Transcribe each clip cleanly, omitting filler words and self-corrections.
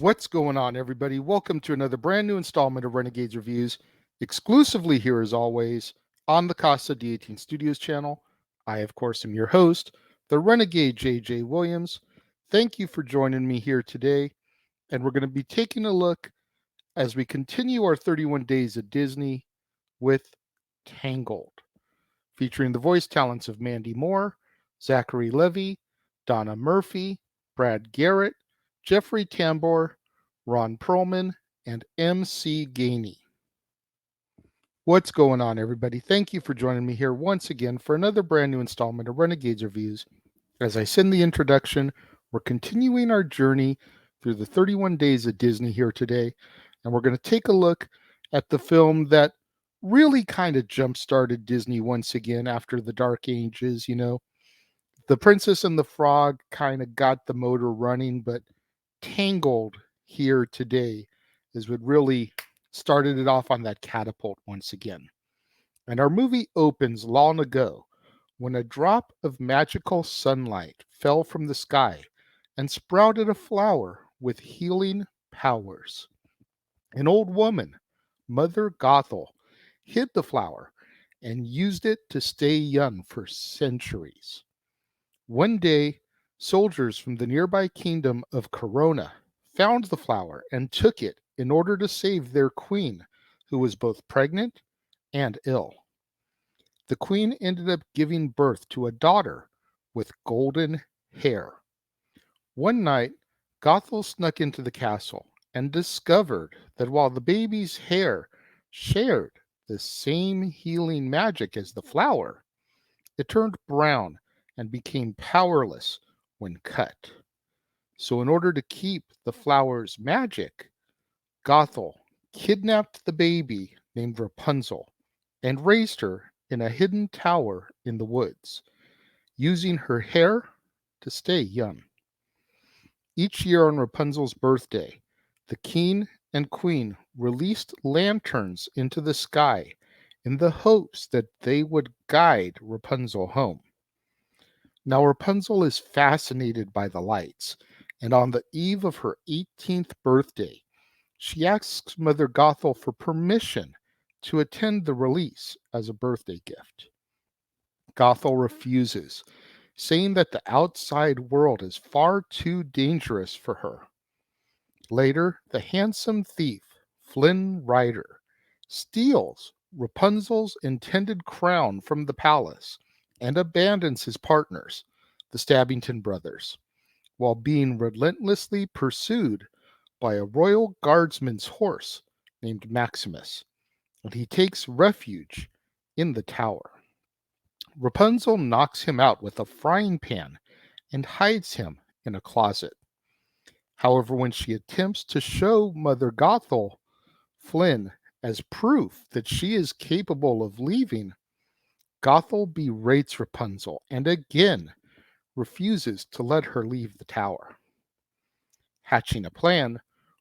What's going on, everybody? Welcome to another brand new installment of Renegades Reviews, exclusively here as always on the Casa D18 Studios Channel. I, of course, am your host, the Renegade JJ Williams. Thank you for joining me here today, and we're going to be taking a look as we continue our 31 Days of Disney with Tangled, featuring the voice talents of Mandy Moore, Zachary Levi, Donna Murphy, Brad Garrett, Jeffrey Tambor, Ron Perlman, and MC Gainey. What's going on, everybody? Thank you for joining me here once again for another brand new installment of Renegades Reviews. As I said in the introduction, we're continuing our journey through the 31 Days of Disney here today, and we're going to take a look at the film that really kind of jump-started Disney once again after the Dark Ages. The Princess and the Frog kind of got the motor running, but Tangled here today is what really started it off on that catapult once again. And our movie opens long ago when a drop of magical sunlight fell from the sky and sprouted a flower with healing powers. An old woman, Mother Gothel, hid the flower and used it to stay young for centuries. One day, soldiers from the nearby kingdom of Corona found the flower and took it in order to save their queen, who was both pregnant and ill. The queen ended up giving birth to a daughter with golden hair. One night, Gothel snuck into the castle and discovered that while the baby's hair shared the same healing magic as the flower, it turned brown and became powerless when cut. So, in order to keep the flower's magic, Gothel kidnapped the baby named Rapunzel and raised her in a hidden tower in the woods, using her hair to stay young. Each year on Rapunzel's birthday, the king and queen released lanterns into the sky in the hopes that they would guide Rapunzel home. Now, Rapunzel is fascinated by the lights, and on the eve of her 18th birthday, she asks Mother Gothel for permission to attend the release as a birthday gift. Gothel refuses, saying that the outside world is far too dangerous for her. Later, the handsome thief, Flynn Rider, steals Rapunzel's intended crown from the palace and abandons his partners, the Stabbington brothers, while being relentlessly pursued by a royal guardsman's horse named Maximus, and he takes refuge in the tower. Rapunzel knocks him out with a frying pan and hides him in a closet. However, when she attempts to show Mother Gothel Flynn as proof that she is capable of leaving, Gothel berates Rapunzel and again refuses to let her leave the tower. Hatching a plan,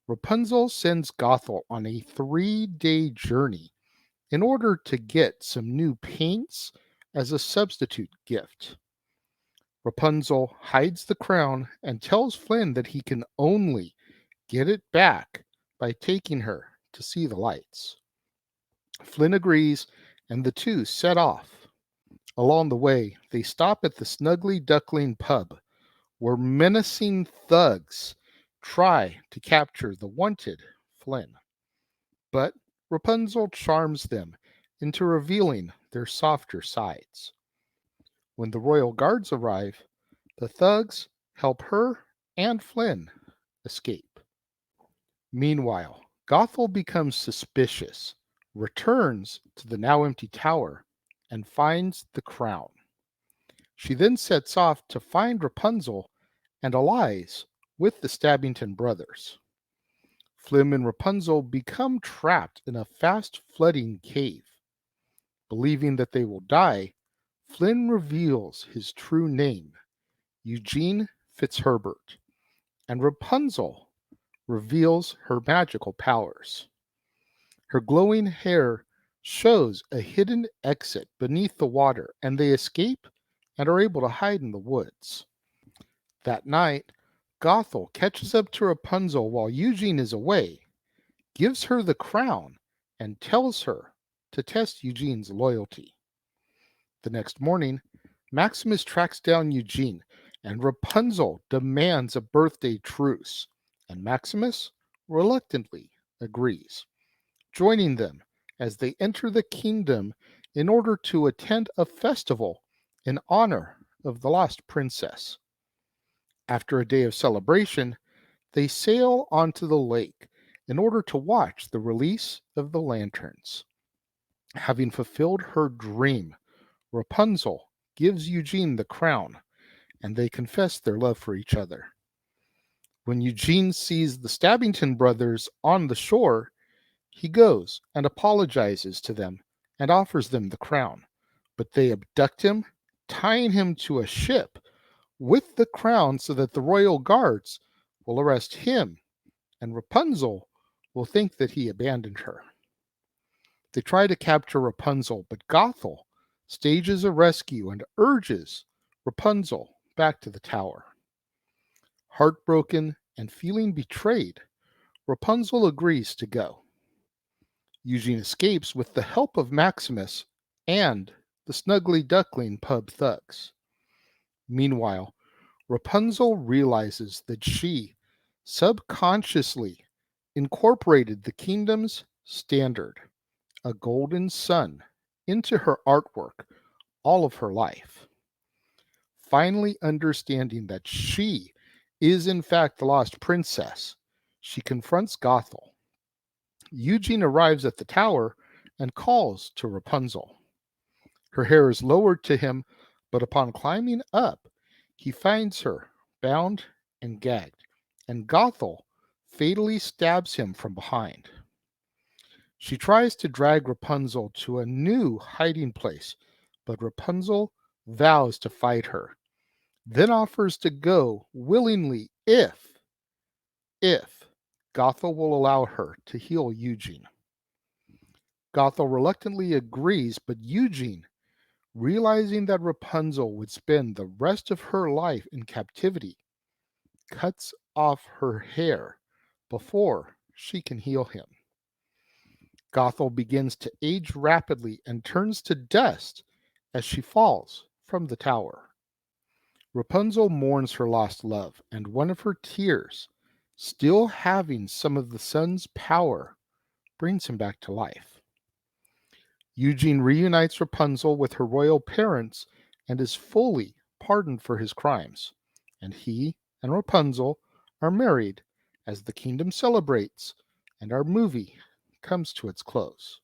Rapunzel sends Gothel on a 3-day journey in order to get some new paints as a substitute gift. Rapunzel hides the crown and tells Flynn that he can only get it back by taking her to see the lights. Flynn agrees, and the two set off. Along the way, they stop at the Snuggly Duckling pub, where menacing thugs try to capture the wanted Flynn. But Rapunzel charms them into revealing their softer sides. When the royal guards arrive, the thugs help her and Flynn escape. Meanwhile, Gothel becomes suspicious, returns to the now empty tower, and finds the crown. She then sets off to find Rapunzel and allies with the Stabbington brothers. Flynn and Rapunzel become trapped in a fast flooding cave. Believing that they will die, Flynn reveals his true name, Eugene Fitzherbert, and Rapunzel reveals her magical powers. Her glowing hair shows a hidden exit beneath the water, and they escape and are able to hide in the woods. That night, Gothel catches up to Rapunzel while Eugene is away, gives her the crown, and tells her to test Eugene's loyalty. The next morning, Maximus tracks down Eugene, and Rapunzel demands a birthday truce, and Maximus reluctantly agrees, joining them as they enter the kingdom in order to attend a festival in honor of the lost princess. After a day of celebration, they sail onto the lake in order to watch the release of the lanterns. Having fulfilled her dream, Rapunzel gives Eugene the crown, and they confess their love for each other. When Eugene sees the Stabbington brothers on the shore, he goes and apologizes to them and offers them the crown, but they abduct him, tying him to a ship with the crown so that the royal guards will arrest him, and Rapunzel will think that he abandoned her. They try to capture Rapunzel, but Gothel stages a rescue and urges Rapunzel back to the tower. Heartbroken and feeling betrayed, Rapunzel agrees to go. Eugene escapes with the help of Maximus and the Snuggly Duckling pub thugs. Meanwhile, Rapunzel realizes that she subconsciously incorporated the kingdom's standard, a golden sun, into her artwork all of her life. Finally understanding that she is in fact the lost princess, she confronts Gothel. Eugene arrives at the tower and calls to Rapunzel. Her hair is lowered to him, but upon climbing up, he finds her bound and gagged, and Gothel fatally stabs him from behind. She tries to drag Rapunzel to a new hiding place, but Rapunzel vows to fight her, then offers to go willingly if Gothel will allow her to heal Eugene. Gothel reluctantly agrees, but Eugene, realizing that Rapunzel would spend the rest of her life in captivity, cuts off her hair before she can heal him. Gothel begins to age rapidly and turns to dust as she falls from the tower. Rapunzel mourns her lost love, and one of her tears, still having some of the sun's power, brings him back to life. Eugene reunites Rapunzel with her royal parents and is fully pardoned for his crimes, and he and Rapunzel are married as the kingdom celebrates and our movie comes to its close.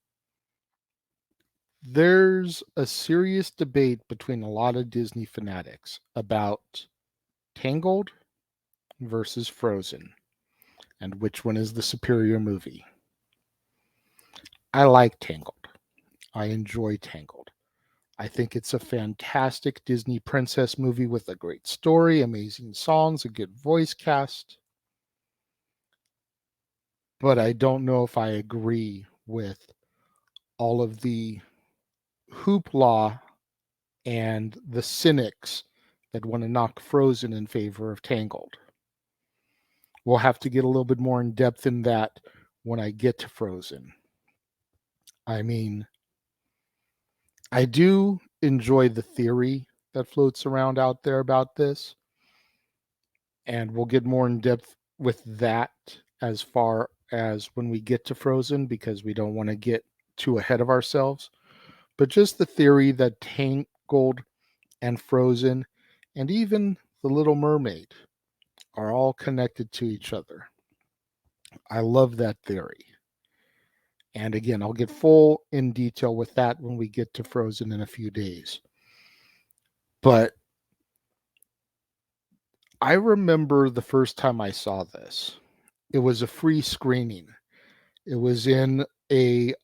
There's a serious debate between a lot of Disney fanatics about Tangled versus Frozen and which one is the superior movie. I like Tangled. I enjoy Tangled. I think it's a fantastic Disney princess movie with a great story, amazing songs, a good voice cast. But I don't know if I agree with all of the hoopla and the cynics that want to knock Frozen in favor of Tangled. We'll have to get a little bit more in depth in that when I get to Frozen. I mean, I do enjoy the theory that floats around out there about this, and we'll get more in depth with that as far as when we get to Frozen, because we don't want to get too ahead of ourselves. But just the theory that Tangled and Frozen and even The Little Mermaid are all connected to each other. I love that theory. And again, I'll get full in detail with that when we get to Frozen in a few days. But I remember the first time I saw this. It was a free screening. It was in a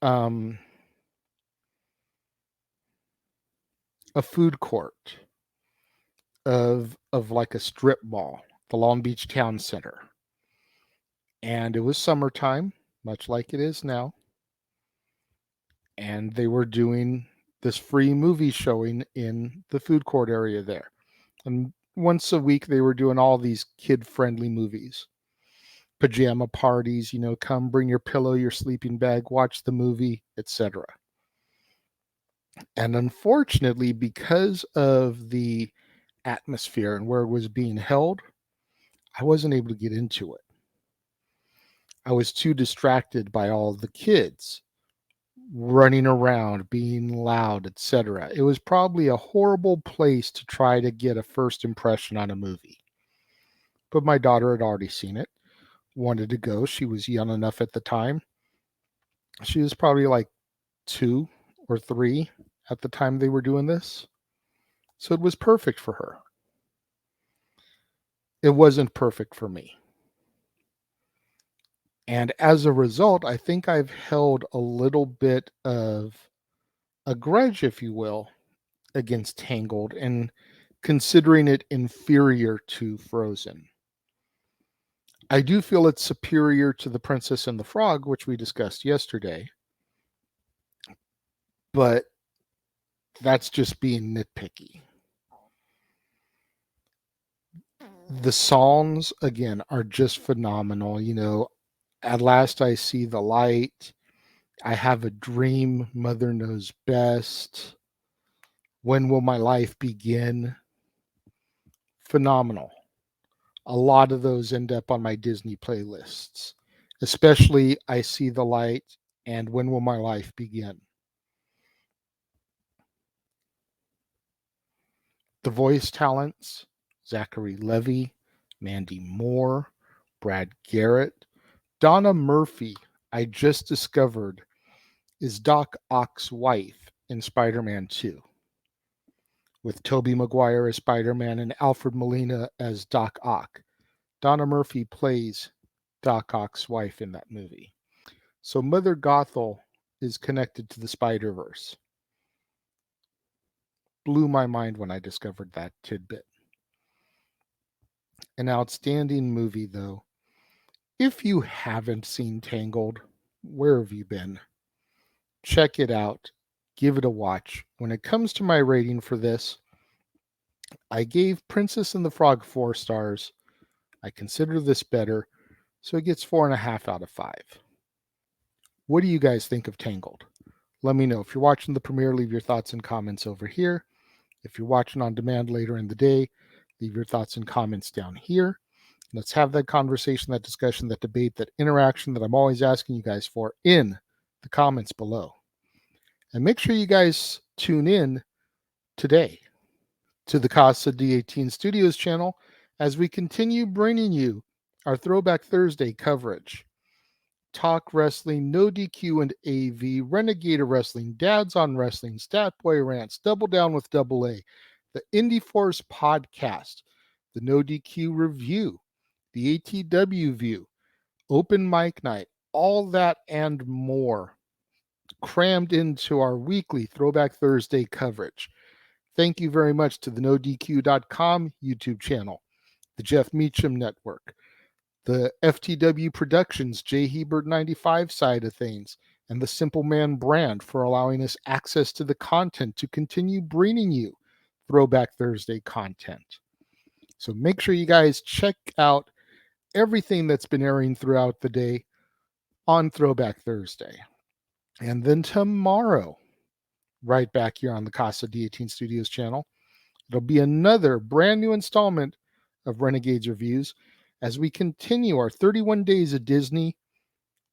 food court of like a strip mall, the Long Beach Town Center. And it was summertime, much like it is now. And they were doing this free movie showing in the food court area there. And once a week they were doing all these kid-friendly movies. Pajama parties, come bring your pillow, your sleeping bag, watch the movie, etc. And unfortunately, because of the atmosphere and where it was being held, I wasn't able to get into it. I was too distracted by all the kids running around, being loud, etc. It was probably a horrible place to try to get a first impression on a movie. But my daughter had already seen it, wanted to go. She was young enough at the time. She was probably like 2 or 3 at the time they were doing this. So it was perfect for her. It wasn't perfect for me. And as a result, I think I've held a little bit of a grudge, if you will, against Tangled and considering it inferior to Frozen. I do feel it's superior to The Princess and the Frog, which we discussed yesterday, but that's just being nitpicky. The songs, again, are just phenomenal. At last I see the light. I have a dream. Mother knows best. When will my life begin? Phenomenal. A lot of those end up on my Disney playlists, especially I See the Light and When Will My Life Begin. The voice talents, Zachary Levi, Mandy Moore, Brad Garrett, Donna Murphy, I just discovered, is Doc Ock's wife in Spider-Man 2. With Tobey Maguire as Spider-Man and Alfred Molina as Doc Ock. Donna Murphy plays Doc Ock's wife in that movie. So Mother Gothel is connected to the Spider-Verse. Blew my mind when I discovered that tidbit. An outstanding movie, though. If you haven't seen Tangled, where have you been? Check it out. Give it a watch. When it comes to my rating for this, I gave Princess and the Frog 4 stars. I consider this better, so it gets 4.5 out of 5. What do you guys think of Tangled? Let me know. If you're watching the premiere, leave your thoughts and comments over here. If you're watching on demand later in the day, leave your thoughts and comments down here. Let's have that conversation, that discussion, that debate, that interaction that I'm always asking you guys for in the comments below. And make sure you guys tune in today to the Casa D18 Studios channel as we continue bringing you our Throwback Thursday coverage. Talk Wrestling, No DQ and AV, Renegade Wrestling, Dads on Wrestling, Stat Boy Rants, Double Down with Double A, the Indie Force Podcast, the No DQ Review, the ATW View, Open Mic Night, all that and more crammed into our weekly Throwback Thursday coverage. Thank you very much to the NoDQ.com YouTube channel, the Jeff Meacham Network, the FTW Productions J Hebert 95 side of things, and the Simple Man brand for allowing us access to the content to continue bringing you Throwback Thursday content. So make sure you guys check out everything that's been airing throughout the day on Throwback Thursday. And then tomorrow, right back here on the Casa D18 Studios channel, it'll be another brand new installment of Renegades Reviews as we continue our 31 Days of Disney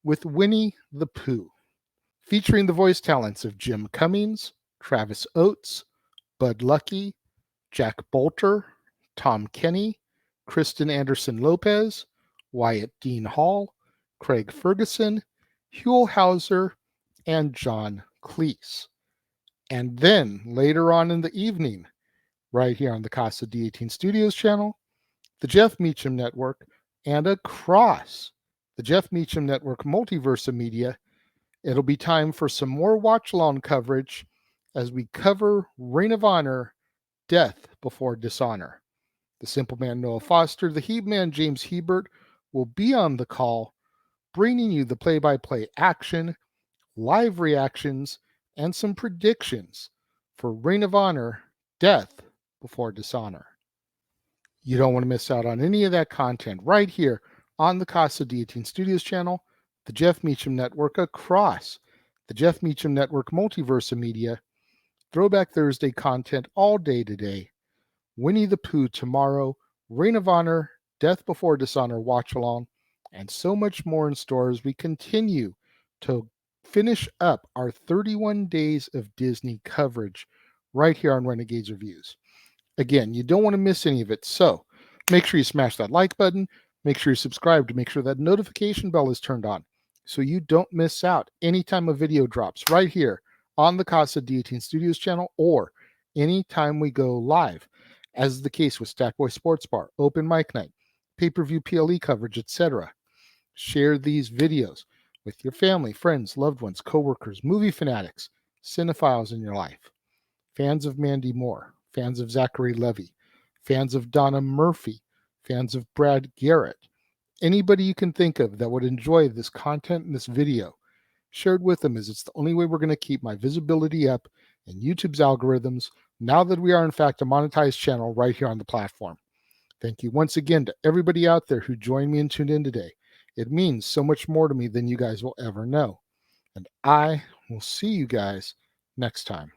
with Winnie the Pooh, featuring the voice talents of Jim Cummings, Travis Oates, Bud Lucky, Jack Bolter, Tom Kenny, Kristen Anderson Lopez, Wyatt Dean Hall, Craig Ferguson, Huell Hauser, and John Cleese. And then later on in the evening, right here on the Casa D18 Studios channel, the Jeff Meacham Network, and across the Jeff Meacham Network multiverse of media, it'll be time for some more watch-along coverage as we cover Reign of Honor, Death Before Dishonor. The Simple Man Noah Foster, the Heat Man James Hebert will be on the call, bringing you the play-by-play action, live reactions, and some predictions for Reign of Honor, Death Before Dishonor. You don't want to miss out on any of that content right here on the Casa D18 Studios channel, the Jeff Meacham Network across the Jeff Meacham Network multiverse of media, Throwback Thursday content all day today, Winnie the Pooh tomorrow, Reign of Honor, Death Before Dishonor watch along, and so much more in store as we continue to finish up our 31 days of Disney coverage right here on Renegades Reviews. Again, you don't want to miss any of it, so make sure you smash that like button, make sure you subscribe to make sure that notification bell is turned on so you don't miss out anytime a video drops right here on the Casa D18 Studios channel or anytime we go live, as is the case with Stackboy Sports Bar, Open Mic Night, pay-per-view PLE coverage, etc. Share these videos with your family, friends, loved ones, coworkers, movie fanatics, cinephiles in your life, fans of Mandy Moore, fans of Zachary Levy, fans of Donna Murphy, fans of Brad Garrett, anybody you can think of that would enjoy this content in this video. Shared with them, as it's the only way we're going to keep my visibility up in YouTube's algorithms now that we are in fact a monetized channel right here on the platform. Thank you once again to everybody out there who joined me and tuned in today. It means so much more to me than you guys will ever know. And I will see you guys next time.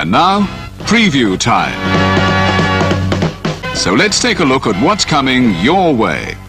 And now, preview time. So let's take a look at what's coming your way.